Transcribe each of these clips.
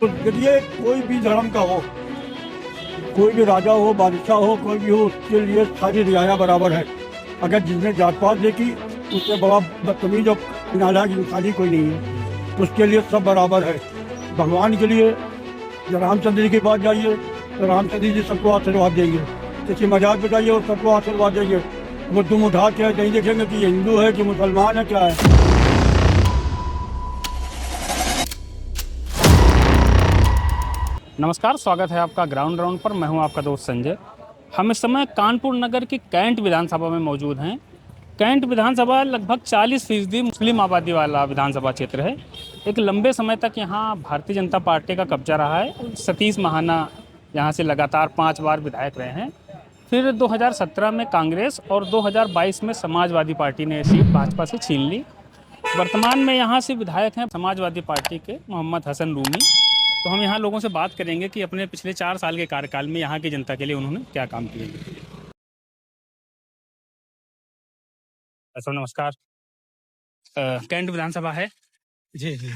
तो देखिए, कोई भी धर्म का हो, कोई भी राजा हो, बादशाह हो, कोई भी हो, उसके लिए सारी रियाया बराबर है। अगर जिसने जात पात देखी, उससे बड़ा बदतमीज और नालायक इंसानी कोई नहीं है। तो उसके लिए सब बराबर है। भगवान के लिए रामचंद्र जी के पास जाइए तो रामचंद्र जी सबको आशीर्वाद देंगे। किसी मजाक बताइए और सबको आशीर्वाद देंगे। वो तुम उठा के नहीं देखेंगे कि ये हिंदू है कि मुसलमान है, क्या है। नमस्कार, स्वागत है आपका ग्राउंड राउंड पर। मैं हूं आपका दोस्त संजय। हम इस समय कानपुर नगर की कैंट विधानसभा में मौजूद हैं। कैंट विधानसभा लगभग 40% मुस्लिम आबादी वाला विधानसभा क्षेत्र है। एक लंबे समय तक यहां भारतीय जनता पार्टी का कब्जा रहा है। सतीश महाना यहां से लगातार 5 बार विधायक रहे हैं। फिर 2017 में कांग्रेस और 2022 में समाजवादी पार्टी ने सीट भाजपा से छीन ली। वर्तमान में यहाँ से विधायक हैं समाजवादी पार्टी के मोहम्मद हसन रूमी। तो हम यहाँ लोगों से बात करेंगे कि अपने पिछले 4 साल के कार्यकाल में यहाँ की जनता के लिए उन्होंने क्या काम किए। सर नमस्कार। कैंट विधानसभा है, जी जी।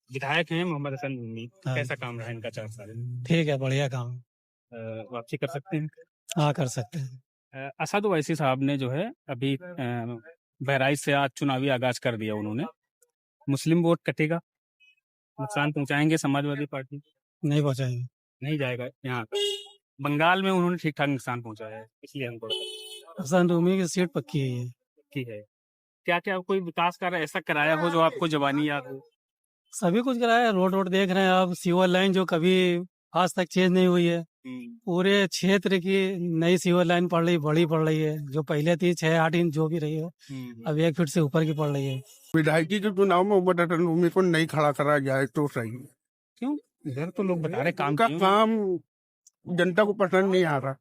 विधायक हैं मोहम्मद हसन रूमी। हाँ। कैसा काम रहा इनका 4 साल? ठीक है, बढ़िया काम। वापसी कर सकते हैं। हाँ, कर सकते हैं। असद ओवैसी साहब ने जो है अभी बहराइच से आज चुनावी आगाज कर दिया उन्होंने। मुस्लिम वोट कटेगा, नुकसान पहुंचाएंगे समाजवादी पार्टी? नहीं पहुँचाएंगे। नहीं जाएगा। यहाँ बंगाल में उन्होंने ठीक ठाक नुकसान पहुंचाया है, इसलिए हमको हसन रूमी की सीट पक्की है। ठीक है। क्या क्या कोई विकास कार्य ऐसा कराया हो जो आपको जवानी याद हो? सभी कुछ कराया है। रोड रोड देख रहे हैं आप। सीवर लाइन जो कभी आज तक चेंज नहीं हुई है। पूरे क्षेत्र की नई सीवर लाइन बड़ी पड़ रही है। जो पहले थी 6-8 इंच जो भी रही है, अब 1 फीट से ऊपर की पड़ रही है। विधायकी के चुनाव में मोहम्मद हसन रूमी को नहीं खड़ा करा जाए तो सही है। क्यों? इधर तो लोग बता रहे काम उनका काम जनता को पसंद नहीं आ रहा।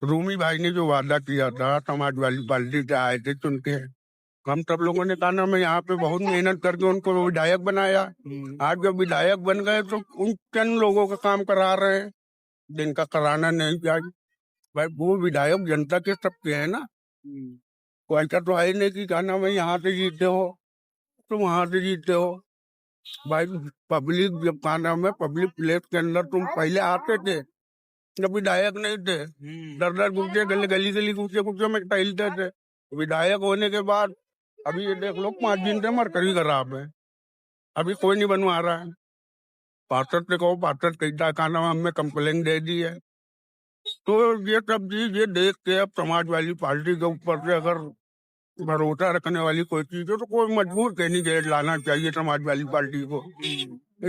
रूमी भाई ने जो वादा किया था, समाजवादी पार्टी से आए थे चुन के, हम सब लोगों ने कहा ना, मैं यहाँ पे बहुत मेहनत करके उनको विधायक बनाया। आज जब विधायक बन गए तो उन चंद लोगों का काम करा रहे हैं जिनका कराना नहीं चाहिए। भाई वो विधायक जनता के सबके है ना। कोई ऐसा तो है नहीं कि कहना मैं यहाँ से जीते हो तुम वहां से जीते हो। भाई पब्लिक जब का नाम है, पब्लिक प्लेस के अंदर तुम पहले आते थे जब विधायक नहीं थे, दर दर घूमते, गली घूमते में टहलते थे। विधायक होने के बाद अभी ये देख लो 5 दिन से मरकरी खराब है, अभी कोई नहीं बनवा रहा है। पार्षद से कहो, पार्षद कहता का नाम हमने कंप्लेन दे दी है। तो ये सब चीज ये देख के अब समाजवादी पार्टी के ऊपर से अगर भरोसा रखने वाली कोई चीज हो तो कोई मजबूर कैंडिडेट लाना चाहिए समाजवादी पार्टी को।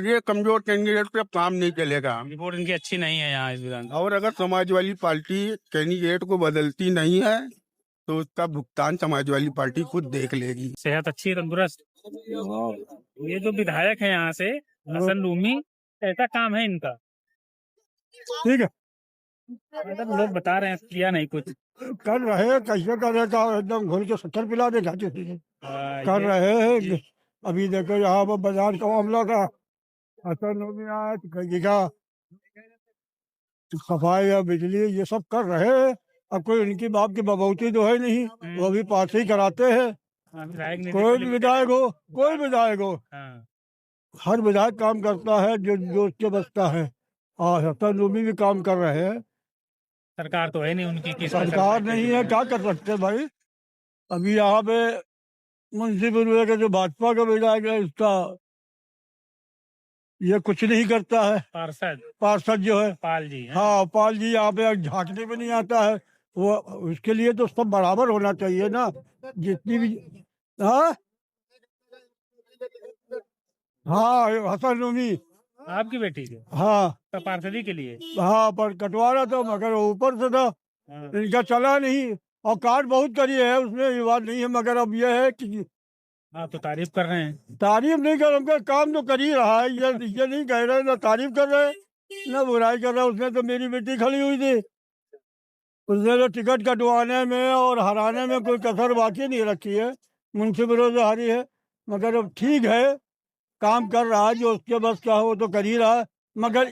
ये कमजोर कैंडिडेट पे अब काम नहीं चलेगा। रिपोर्ट इनकी अच्छी नहीं है यहाँ इस विधान। और अगर समाजवादी पार्टी कैंडिडेट को बदलती नहीं है तो उसका भुगतान समाजवादी पार्टी खुद देख लेगी। सेहत अच्छी है, तंदुरुस्त। ये जो विधायक है यहाँ से हसन रूमी, ऐसा काम है इनका? ठीक है, मतलब लोग बता रहे हैं किया नहीं कुछ कर रहे हैं। कैसे कर रहे हैं? एकदम घोल के 70 पिला दे जाते थे। कर रहे हैं। अभी देखो यहाँ पर बाजार का मामला था, हसन रूमी आया तो कहीं का सफाई या बिजली ये सब कर रहे हैं। अब कोई उनकी बाप की बबौती तो है नहीं, वो भी पास ही कराते हैं। कोई भी विधायक हो, हर विधायक काम करता है जो जो उसके बचता है। और हसन रूमी भी काम कर रहे हैं। सरकार तो है नहीं उनकी, सरकार नहीं है, क्या कर सकते हैं भाई। अभी यहाँ पे मुंशीपुर का जो भाजपा का विधायक है, उसका ये कुछ नहीं करता है। पार्षद जो है पाल जी, हाँ पाल जी, यहाँ पे झांकने में नहीं आता है वो। उसके लिए तो सब बराबर होना चाहिए ना, जितनी भी। हाँ हाँ, हसन रूमी आपकी बेटी के हाँ पार्षदी के लिए। हाँ, पर कटवा रहा था मगर ऊपर से था, इनका चला नहीं। और कार्ड बहुत करी है, उसमें ये बात नहीं है। मगर अब यह है कि आप तो तारीफ कर रहे हैं। तारीफ नहीं कर रहे, काम तो कर ही रहा है। ये नहीं कह रहे, ना तारीफ कर रहे ना बुराई कर रहे। उसने तो मेरी बेटी खड़ी हुई थी, उसने तो टिकट कटवाने में और हराने में कोई कसर बाकी नहीं रखी है। मुंशीपुर से हारी है, मगर अब ठीक है, काम कर रहा है। जो उसके बस का हो तो कर ही रहा है। मगर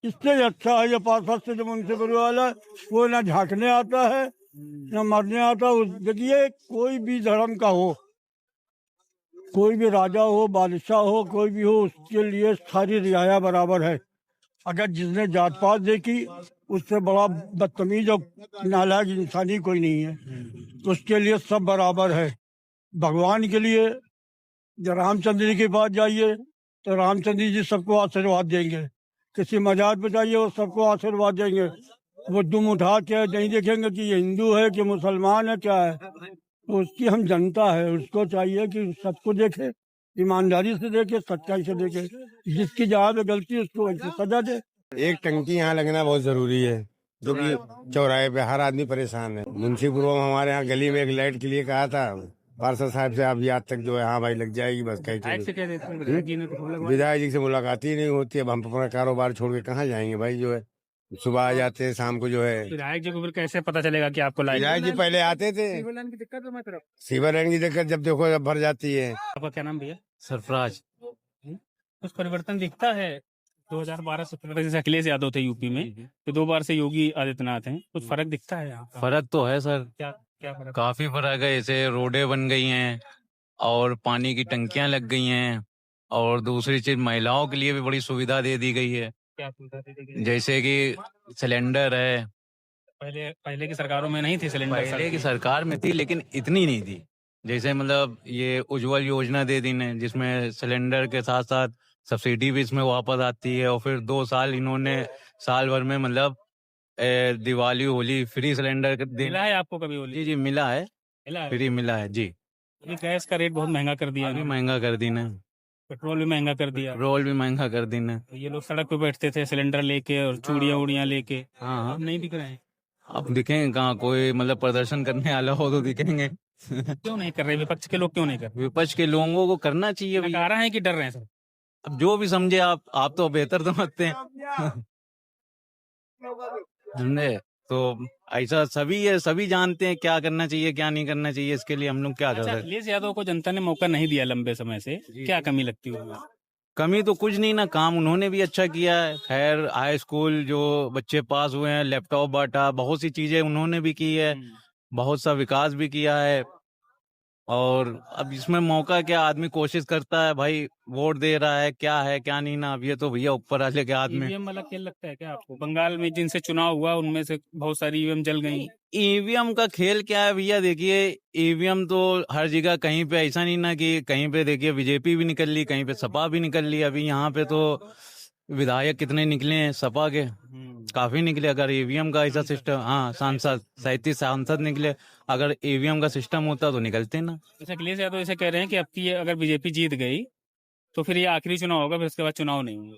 इससे अच्छा है ये पार्षद से जो मुंशीपुर वाला है, वो ना झांकने आता है ना मरने आता। देखिए, कोई भी धर्म का हो, कोई भी राजा हो, बादशाह हो, कोई भी हो, उसके लिए सारी रियाया बराबर है। अगर जिसने जात पात देखी, उससे बड़ा बदतमीज और नालायक इंसानी कोई नहीं है। तो उसके लिए सब बराबर है। भगवान के लिए जब रामचंद्र जी के पास जाइए तो रामचंद्र जी सबको आशीर्वाद देंगे। किसी मजार पे जाइए, वो सबको आशीर्वाद देंगे। वो दुम उठा के नहीं देखेंगे कि ये हिंदू है कि मुसलमान है क्या है। तो उसकी हम जनता है, उसको चाहिए कि सबको देखे, ईमानदारी से देखे, सच्चाई से देखे। जिसकी जहाँ पे गलती है उसको वैसे सजा दे। एक टंकी यहाँ लगना बहुत जरूरी है, जो कि चौराहे पे हर आदमी परेशान है। मुंशीपुर में हमारे यहाँ गली में एक लाइट के लिए कहा था पार्षद साहब से, अभी आज तक जो है हाँ भाई लग जाएगी बस कहीं विधायक जी से मुलाकात ही नहीं होती है। अब हम अपना कारोबार छोड़ के कहाँ जाएंगे भाई, जो है सुबह आ जाते हैं, शाम को जो है। विधायक जी को फिर कैसे पता चलेगा कि आपको लाइट? विधायक जी पहले आते थे। सीवर लाइन की दिक्कत है तरफ। सीवर लाइन की दिक्कत जब देखो जब भर जाती है। आपका क्या नाम भैया? सरफराज। कुछ परिवर्तन दिखता है? 2012 से जैसे अखिलेश यादव थे यूपी में, तो 2 बार से योगी आदित्यनाथ हैं, कुछ फर्क दिखता है यहाँ? फर्क तो है सर, क्या क्या फर्क? काफी फर्क है। जैसे रोडें बन गई हैं और पानी की टंकियां लग गई हैं, और दूसरी चीज महिलाओं के लिए भी बड़ी सुविधा दे दी गई है। क्या सुविधा दे दी गई? जैसे कि सिलेंडर है। पहले की सरकारों में नहीं थी सिलेंडर? पहले की सरकार में थी लेकिन इतनी नहीं थी। जैसे मतलब ये उज्जवल योजना दे दी ने, जिसमें सिलेंडर के साथ साथ सब्सिडी भी इसमें वापस आती है। और फिर 2 साल इन्होंने साल भर में मतलब दिवाली होली फ्री सिलेंडर मिला है आपको कभी होली? जी जी मिला है, मिला है? फ्री मिला है जी। ये गैस का रेट बहुत महंगा कर दिया अभी इन्होंने। महंगा कर दी ने, पेट्रोल भी महंगा कर दिया। पेट्रोल भी महंगा कर दी ने। ये लोग सड़क पे बैठते थे सिलेंडर लेके और चूड़ियाँ उड़ियाँ लेके, हाँ अब नहीं दिख रहे हैं। अब दिखेंगे कहाँ, कोई मतलब प्रदर्शन करने वाला हो तो दिखेंगे। क्यों नहीं कर रहे विपक्ष के लोग? क्यों नहीं कर रहे? विपक्ष के लोगों को करना चाहिए भैया। नकारा है कि डर रहे हैं सब? अब जो भी समझे आप तो बेहतर समझते हैं। समझे? तो ऐसा सभी है, सभी जानते हैं क्या करना चाहिए क्या नहीं करना चाहिए। इसके लिए हम लोग क्या कर अच्छा, सकते हैं? अखिलेश यादव को जनता ने मौका नहीं दिया लंबे समय से, क्या कमी लगती है? कमी तो कुछ नहीं ना, काम उन्होंने भी अच्छा किया है। खैर हाई स्कूल जो बच्चे पास हुए हैं, लैपटॉप बांटा, बहुत सी चीजें उन्होंने भी की है, बहुत सा विकास भी किया है। और अब इसमें मौका क्या, आदमी कोशिश करता है भाई, वोट दे रहा है क्या है क्या नहीं ना। अब ये तो भैया ऊपर वाले के हाथ में। ईवीएम वाला खेल लगता है क्या आपको? बंगाल में जिनसे चुनाव हुआ उनमें से बहुत सारी ईवीएम जल गई। ईवीएम का खेल क्या है भैया, देखिए ईवीएम तो हर जगह, कहीं पे ऐसा नहीं ना कि कहीं पे देखिए बीजेपी भी निकल ली, कहीं पे सपा भी निकल ली। अभी यहाँ पे तो विधायक कितने निकले हैं सपा के, काफी निकले। अगर ईवीएम का ऐसा सिस्टम, हाँ सांसद 37 सांसद निकले, अगर ईवीएम का सिस्टम होता तो निकलते ना। जैसे अखिलेश यादव ऐसे कह रहे हैं कि अब की ये अगर बीजेपी जीत गई तो फिर ये आखिरी चुनाव होगा, फिर उसके बाद चुनाव नहीं होंगे।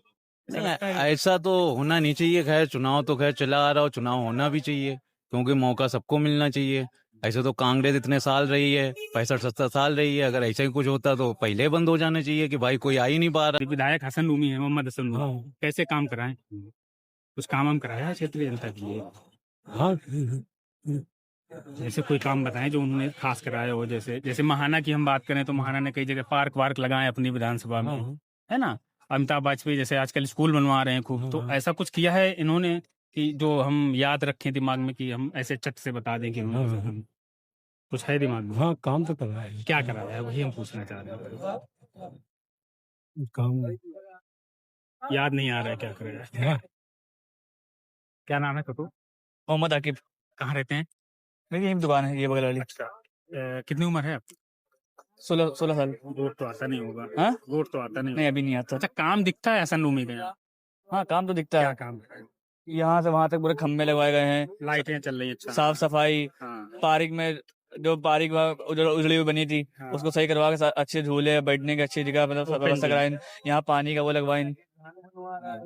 नहीं, ऐसा तो होना नहीं चाहिए। खैर चुनाव तो खैर चला आ रहा हो, चुनाव होना भी चाहिए, क्योंकि मौका सबको मिलना चाहिए। ऐसे तो कांग्रेस इतने साल रही है, 65-70 साल रही है। अगर ऐसा ही कुछ होता तो पहले बंद हो जाना चाहिए कि भाई कोई आ ही नहीं पा रहा। विधायक हसन रूमी है, मोहम्मद हसन रूमी, कैसे काम कराएं? कुछ काम हम कराया है क्षेत्रीय जनता के लिए? हाँ, जैसे कोई काम बताएं जो उन्होंने खास कराया हो। जैसे जैसे महाना की हम बात करें तो महाना ने कई जगह पार्क वार्क लगाए अपनी विधानसभा में, है ना। अमिताभ वाजपेयी जैसे आजकल स्कूल बनवा रहे हैं खूब, तो ऐसा कुछ किया है इन्होंने कि जो हम याद रखें दिमाग में, कि हम ऐसे चट से बता दें कि कुछ है दिमाग में? हाँ, काम तो कर रहा है। क्या कराया है वही हम पूछना चाह रहे हैं। काम याद नहीं आ रहा है क्या कराया है। क्या नाम है तो? मोहम्मद आकिब। कहाँ रहते हैं? मेरी यही दुकान है, ये बगल वाली। अच्छा, कितनी उम्र है आपकी? 16 साल। वोट तो आता नहीं होगा? हाँ? वोट तो आता नहीं नहीं अभी नहीं आता। अच्छा, काम दिखता है हसन रूमी का यहाँ? हाँ काम तो दिखता क्या है। काम है? यहाँ से वहां तक पूरे खम्भे लगवाए गए हैं, लाइटें चल रही है? अच्छा, साफ सफाई, हाँ, पार्क में जो पार्क उजड़ी हुई बनी थी हाँ। उसको सही करवा के अच्छे झूले, बैठने की अच्छी जगह मतलब Open व्यवस्था की। कराए। यहाँ पानी का वो लगवाए,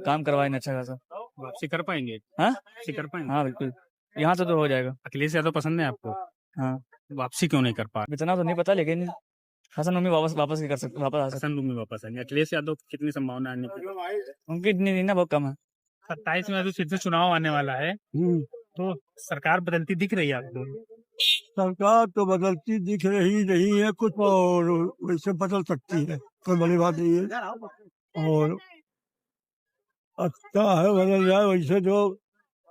काम करवाए अच्छा खासा। वापसी कर पाएंगे? हाँ वापसी कर पाएंगे? हाँ बिल्कुल, यहाँ से तो हो जाएगा। अखिलेश यादव पसंद है आपको? हाँ वापसी क्यों नहीं कर पा रहे? इतना तो नहीं पता, लेकिन हसन मम्मी वापस ही कर सकते, वापस आ सकते। हसन रूमी वापस आएंगे? अखिलेश यादव की कितनी संभावना आने की? उनकी इतनी नहीं ना, बहुत कम है। 27 में अभी फिर से चुनाव आने वाला है, तो सरकार बदलती दिख रही है आपको? सरकार तो बदलती दिख रही नहीं है कुछ, और वैसे बदल सकती है, कोई बड़ी बात नहीं है। और अच्छा है बदल जाए, वैसे जो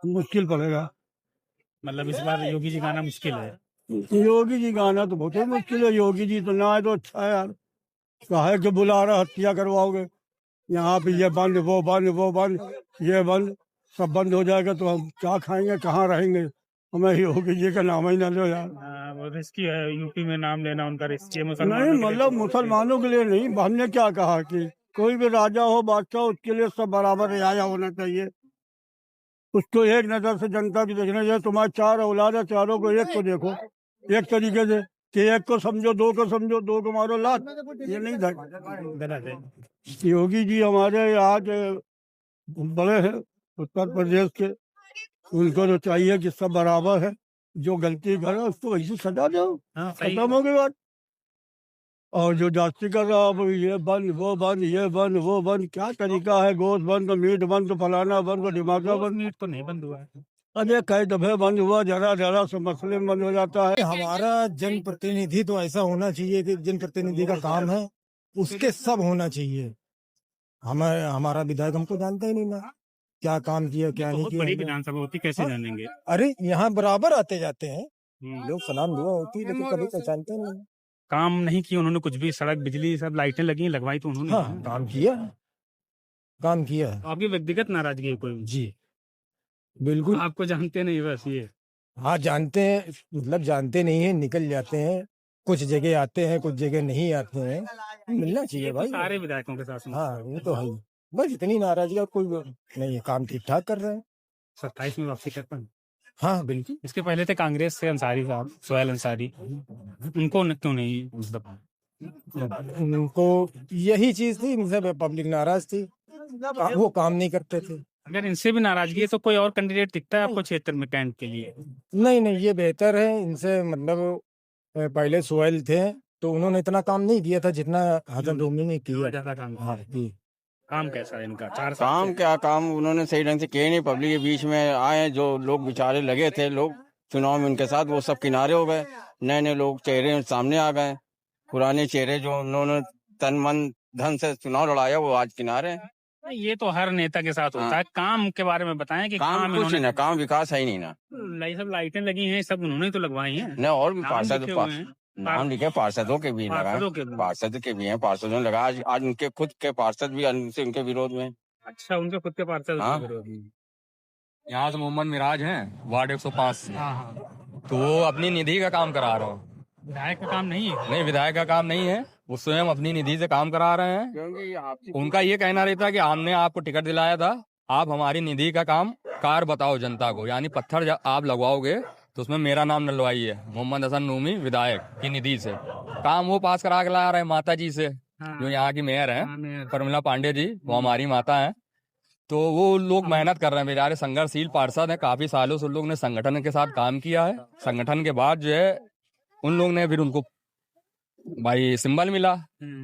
मुश्किल पड़ेगा। मतलब इस बार योगी जी का आना मुश्किल है? योगी जी का आना तो बहुत ही मुश्किल है। योगी जी तो ना आए तो अच्छा है यार। काहे के बुला रहा हत्या करवाओगे? यहाँ पे ये बंद, वो बंद, वो बंद, ये बंद, सब बंद हो जाएगा तो हम क्या खाएंगे, कहाँ रहेंगे? हमें योगी जी का नाम ही ना लो यार। वो रिस्की है यूपी में नाम लेना उनका, रिस्की है नहीं मतलब मुसलमानों के लिए नहीं, हमने क्या कहा कि कोई भी राजा हो बादशाह उसके लिए सब बराबर रियाया होना चाहिए। उसको एक नजर से जनता की देखना चाहिए। तुम्हारे 4 औलाद है, चारों को एक को देखो एक तरीके से, कि एक को समझो, दो को समझो, दो को मारो लात, ये नहीं था। गलत है। योगी जी हमारे आज बड़े हैं उत्तर प्रदेश के, उनको तो चाहिए कि सब बराबर है, जो गलती करे उसको वैसे सजा दो, खत्म हो गई बात। और जो जाति कर रहा अब ये बंद, वो बंद, ये बंद, वो बंद, क्या तरीका है? गोश्त बंद तो मीट बंद तो फलाना बंद तो दिमागा बंद। मीट तो नहीं बंद हुआ है। अरे कई दफे बंद हुआ, जरा जरा से मसले में बंद हो जाता है। हमारा जनप्रतिनिधि तो ऐसा होना चाहिए कि जनप्रतिनिधि का काम है उसके सब होना चाहिए। हमारा विधायक हमको जानता ही नहीं ना, क्या काम किया क्या नहीं बहुत बड़ी किया। विधानसभा होती, कैसे हाँ? जानेंगे? अरे यहाँ बराबर आते जाते हैं लोग, सलाम दुआ होती है, लेकिन कभी पहचानते नहीं। काम नहीं किया उन्होंने कुछ भी, सड़क बिजली सब लाइटें लगी लगवाई तो उन्होंने। हाँ, काम किया, काम किया। आपकी व्यक्तिगत नाराजगी है कोई? जी बिल्कुल। आपको जानते नहीं बस ये। हाँ जानते हैं, मतलब जानते नहीं है, निकल जाते हैं, कुछ जगह आते हैं कुछ जगह नहीं आते हैं, मिलना चाहिए भाई। सारे विधायकों के साथ। हाँ वो तो है ही। बस इतनी नाराजगी और कोई नहीं है, काम ठीक ठाक कर रहे हैं। 27 में वापसी कर पाए? हाँ बिल्कुल। इसके पहले थे कांग्रेस से अंसारी साहब, सोहेल अंसारी, उनको क्यों नहीं मतलब? उनको यही चीज थी, मतलब पब्लिक नाराज थी, वो काम नहीं करते थे। अगर इनसे भी नाराजगी है तो कोई और कैंडिडेट दिखता है आपको क्षेत्र में कैंट के लिए? नहीं नहीं, ये बेहतर है इनसे, मतलब पहले सोहेल थे तो उन्होंने इतना काम नहीं किया था जितना हसन रूमी ने किया। ज्यादा काम। हाँ जी। काम कैसा है इनका? 4 साल काम क्या, काम उन्होंने सही ढंग से किए नहीं। पब्लिक के बीच में आए, जो लोग बेचारे लगे थे लोग चुनाव में उनके साथ, वो सब किनारे हो गए। नए नए लोग चेहरे सामने आ गए, पुराने चेहरे जो उन्होंने तन मन धन से चुनाव लड़ाया वो आज किनारे हैं। ये तो हर नेता के साथ होता है। काम के बारे में बताएं कि काम कुछ इन्होंने- ना, काम विकास है ही नहीं ना। सब लाइटें लगी हैं, सब उन्होंने तो लगवाई हैं। न और भी नाम पार्षद, लिखे हुए हैं। नाम लिखे पार्षदों के भी लगाए, पार्षदों के भी। पार्षद के भी हैं, पार्षदों ने लगा। आज उनके खुद के पार्षद भी उनके विरोध में। अच्छा, उनके खुद के पार्षद हाँ। उसके विरोध में। यहाँ से मोहम्मद मिराज हैं, वार्ड 105 से। हाँ हाँ। तो वो अपनी निधि का काम करा रहे हैं। विधायक का काम नहीं है? नहीं, विधायक का काम नहीं है, वो स्वयं अपनी निधि से काम करा रहे हैं। क्योंकि उनका ये कहना रहता है कि हमने आपको टिकट दिलाया था, आप हमारी निधि का काम कार बताओ जनता को, यानी पत्थर आप लगवाओगे तो उसमें मेरा नाम डलवाइए। मोहम्मद हसन नूमी विधायक की निधि से काम वो पास करा के ला रहे हैं माता जी से, जो यहाँ की मेयर है प्रमिला पांडे जी, वो हमारी माता है। तो वो लोग मेहनत कर रहे हैं, बेचारे संघर्षशील पार्षद हैं, काफी सालों से उन लोग ने संगठन के साथ काम किया है। संगठन के बाद जो है उन लोग ने फिर उनको भाई सिंबल मिला,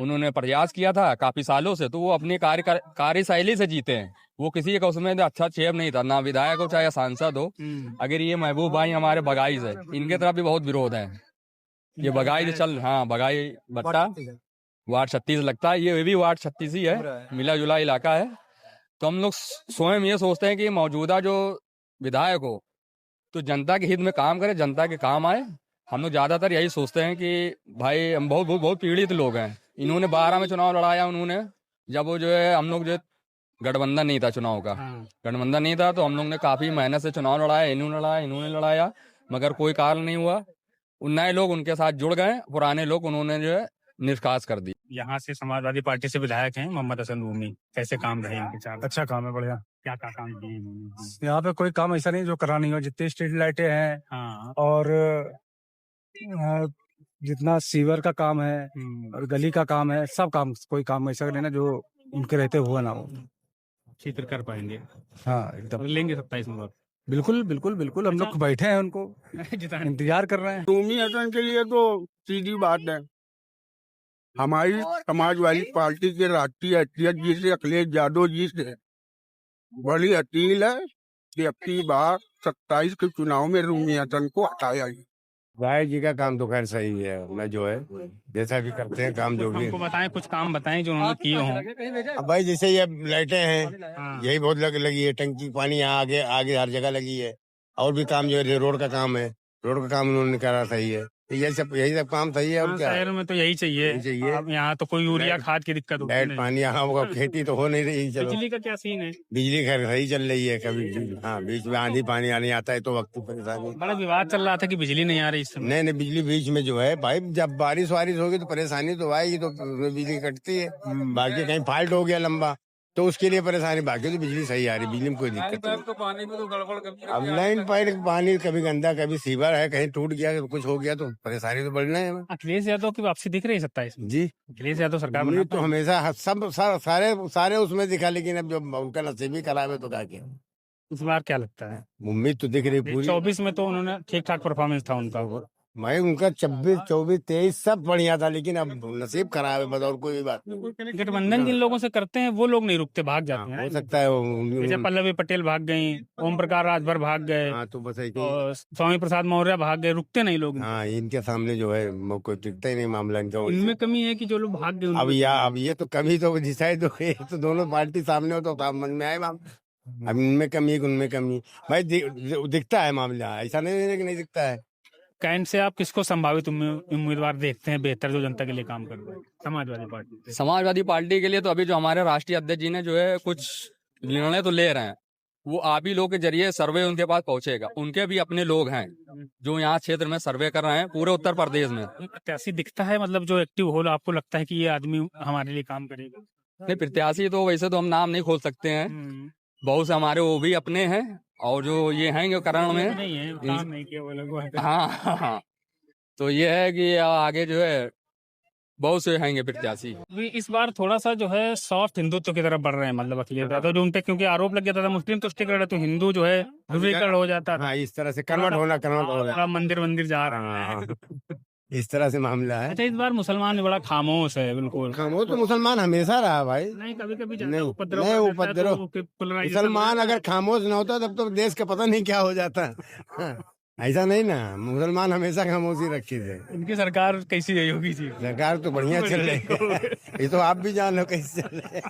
उन्होंने प्रयास किया था काफी सालों से, तो वो अपनी कार्यशैली से जीते हैं। वो किसी का उसमें अच्छा चेप नहीं था, ना विधायक हो चाहे सांसद हो। अगर ये महबूब भाई हमारे बगाई से, इनके तरफ भी बहुत विरोध है। ये बगाई चल, हाँ बगाई बट्टा वार्ड 36 लगता है, ये भी वार्ड 36 ही है, मिला जुला इलाका है। तो हम लोग स्वयं ये सोचते हैं कि मौजूदा जो विधायक हो तो जनता के हित में काम करे, जनता के काम आए। हम लोग ज्यादातर यही सोचते हैं कि भाई हम बहुत पीड़ित लोग हैं। इन्होंने 12 में चुनाव लड़ाया, उन्होंने जब वो जो है हम लोग जो गठबंधन नहीं था चुनाव का, गठबंधन नहीं था, तो हम लोग ने काफी मेहनत से चुनाव लड़ाया, इन्होंने लड़ाया, मगर कोई कारण नहीं हुआ। नए लोग उनके साथ जुड़ गए, पुराने लोग उन्होंने जो है निष्कास कर दी। यहाँ से समाजवादी पार्टी से विधायक हैं मोहम्मद हसन रूमी, कैसे काम रहे इनके? 4 अच्छा काम है, बढ़िया। क्या काम किए हैं? यहाँ पे कोई काम ऐसा नहीं जो करा नहीं हो। जितनी स्ट्रीट लाइटें हैं हाँ। और जितना सीवर का काम है और गली का काम है, सब काम, कोई काम ऐसा नहीं ना जो उनके रहते हुआ ना हो। क्षेत्र कर पाएंगे? हाँ एकदम लेंगे 27 में वोट? बिल्कुल बिल्कुल बिल्कुल। हम लोग बैठे हैं, उनको इंतजार कर रहे हैं। रूमी हसन के लिए तो सीधी बात है, हमारी समाजवादी पार्टी के राष्ट्रीय अध्यक्ष जी से, अखिलेश यादव जी से बड़ी अपील है कि अब की बार 27 के चुनाव में रूमी हसन को हटाया जाए। भाई जी का काम तो खैर सही है, मैं जो है जैसा भी करते हैं काम जो भी। हमको बताएं, कुछ काम बताएं जो उन्होंने किए हों। अब भाई जैसे ये लाइटें हैं, हाँ। यही बहुत लगी है, टंकी पानी यहाँ आगे आगे हर जगह लगी है। और भी काम जो है रोड का काम है, रोड का काम उन्होंने करा सही है। यही सब काम सही है और क्या शहर में तो यही चाहिए। यही चाहिए। अब यहाँ तो कोई यूरिया खाद की दिक्कत होती लाइट नहीं। पानी यहाँ होगा, खेती तो हो नहीं रही। चलो बिजली का क्या सीन है? बिजली खैर सही चल रही है, कभी हाँ बीच में आंधी पानी आने आता है तो वक्त की परेशानी। बड़ा विवाद चल रहा था कि बिजली नहीं आ रही इस समय। नहीं बिजली बीच में जो है भाई, जब बारिश वारिश होगी तो परेशानी तो आएगी, तो बिजली कटती है। बाकी कहीं फॉल्ट हो गया लंबा तो उसके लिए परेशानी, बाकी तो बिजली सही आ रही, बिजली में कोई दिक्कत नहीं। अब लाइन पाइप पानी कभी गंदा कभी सीवर है, कहीं टूट गया कुछ हो गया तो परेशानी तो बढ़ना है। अखिलेश यादव की वापसी दिख रही है 27 में? जी अखिलेश यादव सरकार उम्मीद बनाता तो है। हमेशा सब सारे उसमें दिखा, लेकिन अब जब उनका नसीब ही खराब है तो क्या किया। इस बार क्या लगता है? उम्मीद तो दिख रही पूरी। 24 में तो उन्होंने ठीक ठाक परफॉर्मेंस था उनका। भाई उनका 26, 24, 23 सब बढ़िया था, लेकिन अब नसीब खराब है बस, और कोई बात नहीं। गठबंधन जिन लोगों से करते हैं वो लोग नहीं रुकते, भाग जाते हो हैं। सकता है जैसे पल्लवी पटेल भाग गई, ओम प्रकाश राजभर भाग गए, हाँ तो बस ऐसे ही। और स्वामी प्रसाद मौर्य भाग गए, रुकते नहीं लोग। हाँ इनके सामने जो है वो कोई टिकता ही नहीं मामला इनका। इनमें कमी है कि जो लोग भाग गए अब ये तो कभी तो डिसाइड हो गए, तो दोनों पार्टी सामने हो तो समझ में आए मामला। अब इनमें कमी है उनमें कमी, भाई दिखता है मामला, ऐसा नहीं है कि नहीं दिखता है। कैंट से आप किसको संभावित उम्मीदवार देखते हैं बेहतर, जो जनता के लिए काम कर रहे हैं? समाजवादी पार्टी। समाजवादी पार्टी के लिए तो अभी जो हमारे राष्ट्रीय अध्यक्ष जी ने जो है कुछ निर्णय तो ले रहे हैं, वो आप ही लोग के जरिए सर्वे उनके पास पहुंचेगा। उनके भी अपने लोग हैं जो यहाँ क्षेत्र में सर्वे कर रहे हैं, पूरे उत्तर प्रदेश में। प्रत्याशी दिखता है मतलब जो एक्टिव हो, आपको लगता है कि ये आदमी हमारे लिए काम करेगा? नहीं, प्रत्याशी तो वैसे तो हम नाम नहीं खोल सकते हैं, बहुत से हमारे वो भी अपने हैं, और जो ये हैं जो करण में नहीं है, काम नहीं किया वो लोग। हाँ तो ये है कि आगे जो है बहुत से हैंगे प्रत्याशी। इस बार थोड़ा सा जो है सॉफ्ट हिंदुत्व की तरफ बढ़ रहे हैं, मतलब अखिलेश यादव जो उनपे क्योंकि आरोप लग जाता था मुस्लिम तुष्टिकरण है तो हिंदू जो है ध्रुवीकरण हो जाता था। हाँ इस तरह से कन्वर्ट हो रहा है, मंदिर जा रहा है। इस तरह से मामला है। अच्छा, इस बार मुसलमान भी बड़ा खामोश है। बिल्कुल खामोश तो मुसलमान हमेशा रहा भाई। नहीं, कभी कभी नहीं उपद्रव। मुसलमान अगर खामोश न होता तब तो देश का पता नहीं क्या हो जाता। ऐसा नहीं ना, मुसलमान हमेशा खामोशी रखी थे। इनकी सरकार कैसी है योगी जी? सरकार तो बढ़िया चल रही है, ये तो आप भी जानो कैसे चल रही है।